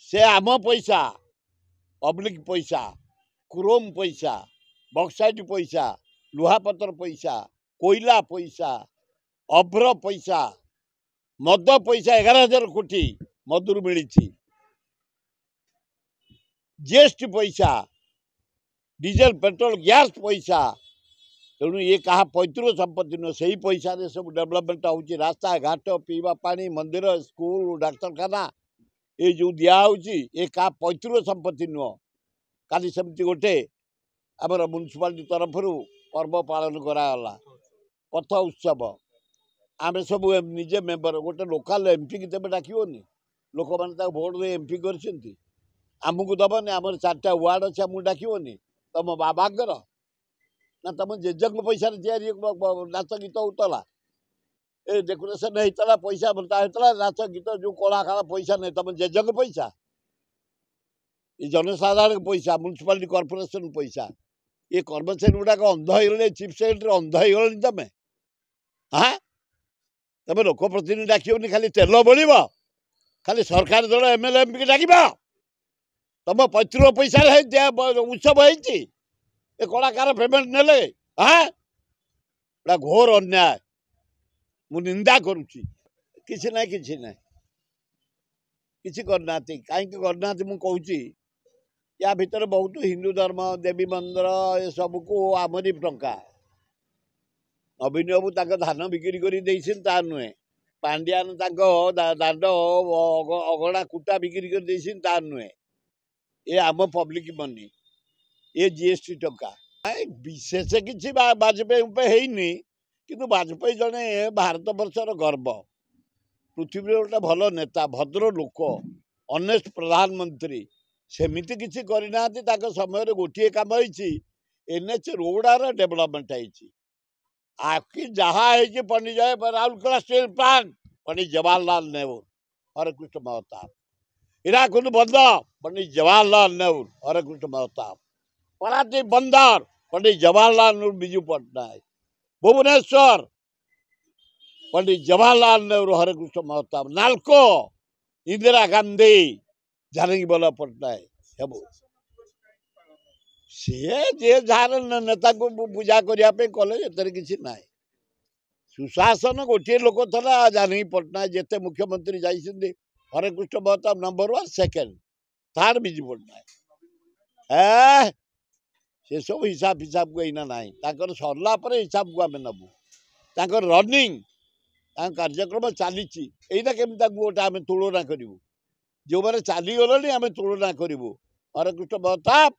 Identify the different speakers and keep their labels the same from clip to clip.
Speaker 1: से आम पैसा पब्लिक पैसा क्रोम पैसा बक्साइट पैसा लुहापतर पैसा कोयला पैसा अभ्र पैसा मद पैसा 11,000 कोटी मधुर मिली जीएसटी पैसा डीजेल पेट्रोल गैस पैसा तेणु ये कहा पैतृक संपत्ति नुह से पैसा सब डेवलपमेंट होची रास्ता घाट पीवा पानी मंदिर स्कूल डाक्तरखाना ये जो दिया ये कहा पैतृक संपत्ति नुह काली सेमती गोटे आमर म्युनिसिपालिटी तरफ पर्व पालन कराला पथ उत्सव आम सब निजे मेम्बर गोटे लोकाल एमपी की तेज डाकनी लोक मैंने भोट दे एमपी करमको दबनी आम 4टा वार्ड अच्छे आमको डाकनी तुम बाबांकर ना तुम जेजेक पैसा नाच गीत होता ए डेकोरेशन होता पैसा होता नाच गीत जो कलाकार पैसा नहीं तुम जेजेक पैसा ये जनसाधारण पैसा म्युनिसिपालिटी कॉर्पोरेशन पैसा ये कर्मचारी गुड़ाक अंध हो चीफ सेक्रेटरी अंध हो तुम हाँ तुम लोक प्रतिनिधि डाकनी खाली तेल बोल खाली सरकार दल एमएलए एमपी डाक तुम पैतृक पैसा उत्सव होती कलाकार पेमेंट नेले हाँ घोर अन्याय मु निंदा करुच्ची किसी ना किसी करना कहीं करना मु कहूँ या भितर बहुत हिंदू धर्म देवी मंदिर ये सब को आमरी टंका नवीन बाबू धान बिक्री कर नुहे पांड्यान दांड अगड़ा कुटा बिक्री कर नुहे ये आम पब्लिक मनी ये जीएसटी टंका विशेष किसी वाजपेयी होनी किंतु वाजपेयी जड़े भारत वर्षर गर्व पृथ्वी गोटे भल नेता भद्र लोक ऑनेस्ट प्रधानमंत्री सेमिति किसी करना समय गोटे कम एनएच रोडार डेवलपमेंट होती आखि जहाँ पंडित राउरकेला स्टील प्लांट पंडित जवाहरलाल नेहरू हरेकृष्ण महताब हीराकुद बंदर पंडित जवाहरलाल नेहरू हरेकृष्ण महताब पराती बंदर पंडित जवाहरलाल नेहरू बिजू पट्टनायक भुवनेश्वर पंडित जवाहरलाल नेहरू हरेकृष्ण महताब नालको इंदिरा गांधी जानकी बल्लभ पट्टनायक सब सी जार नेता को पूजा करने कले किसी ना सुशासन गोटे लोक था जानकी पट्टनायक जिते मुख्यमंत्री जाइए Harekrushna Mahtab number 1 second third Biju Patnaik से सब हिसाब हिसाब को इना ना सरला हिसाब को आम नबू रनिंग कार्यक्रम चली केमी गोटे आम तुलना करूँ जो मैंने चलीगले आम तुलना करूँ हरेकृष्ण महताब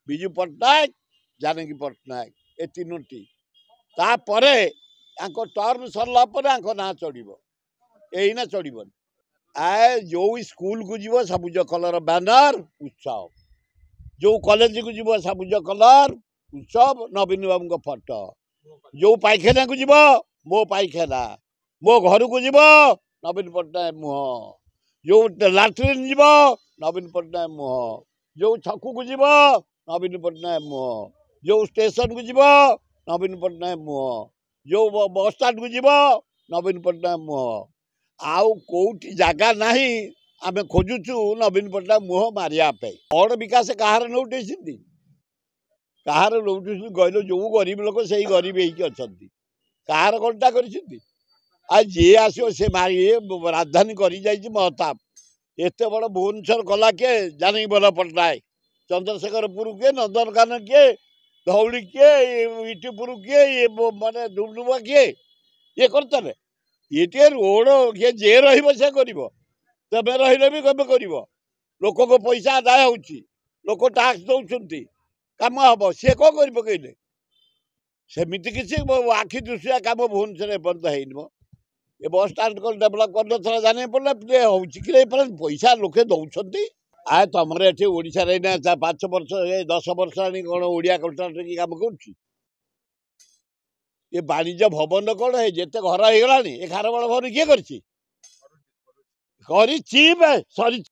Speaker 1: बिजू पट्टनायक जानकी पट्टनायक ए तीनोटी तापर टर्म सरला ना चढ़ यही चढ़ जो स्कूल को जीव सबुज कलर बैनर उत्सव जो कॉलेज को जीव सबुज कलर उत्सव नवीन बाबू फोटो जो पाइखाना को जीव मो पाइखाना मो घर को जीव नवीन पट्टनायक मुह जो लाट्रिन जीव नवीन पट्टनायक मुह जो छकु को जीव नवीन पट्टनायक मुह जो स्टेशन को जीव नवीन पट्टनायक मुह जो बस स्टाण्ड को जीव नवीन पट्टनायक मुह आउ कोठी जगह नहीं आम खोजुचु नवीन पट्टनायक मुह मारिया बड़ विकास कहार नौटे कहार नौटे कहल जो गरीब लोक से गरीब होती कहार कणटा कर जी आसो से मारी राजधानी कर महताब एत बड़ भुवनेश्वर कला किए जानकी बल्लभ पट्टनायक चंद्रशेखरपुर किए नंदनकानन किए धौली किए इटीपुर किए ये माने डुमडुमा किए ये करते ये रोड किए जे रे कर तमें रही भी कम कर लोक को पैसा आदाय होक टाक्स दौरान कम हम सी कौन कर पकड़े सेमती किसी आखि दृष्टिया कम भुवनेश्वर एपर्यंत हो ये बस स्टाण्ड को डेभलप कर जाने पड़े कि पैसा लोके दौरान आए तुम ये ओडा 5 वर्ष 10 वर्ष आनी कौन ओडिया कन्ट्राक्टर की कम कर वाणिज्य भवन कौन है जिते घर हो गला खारबड़ भवन किए कर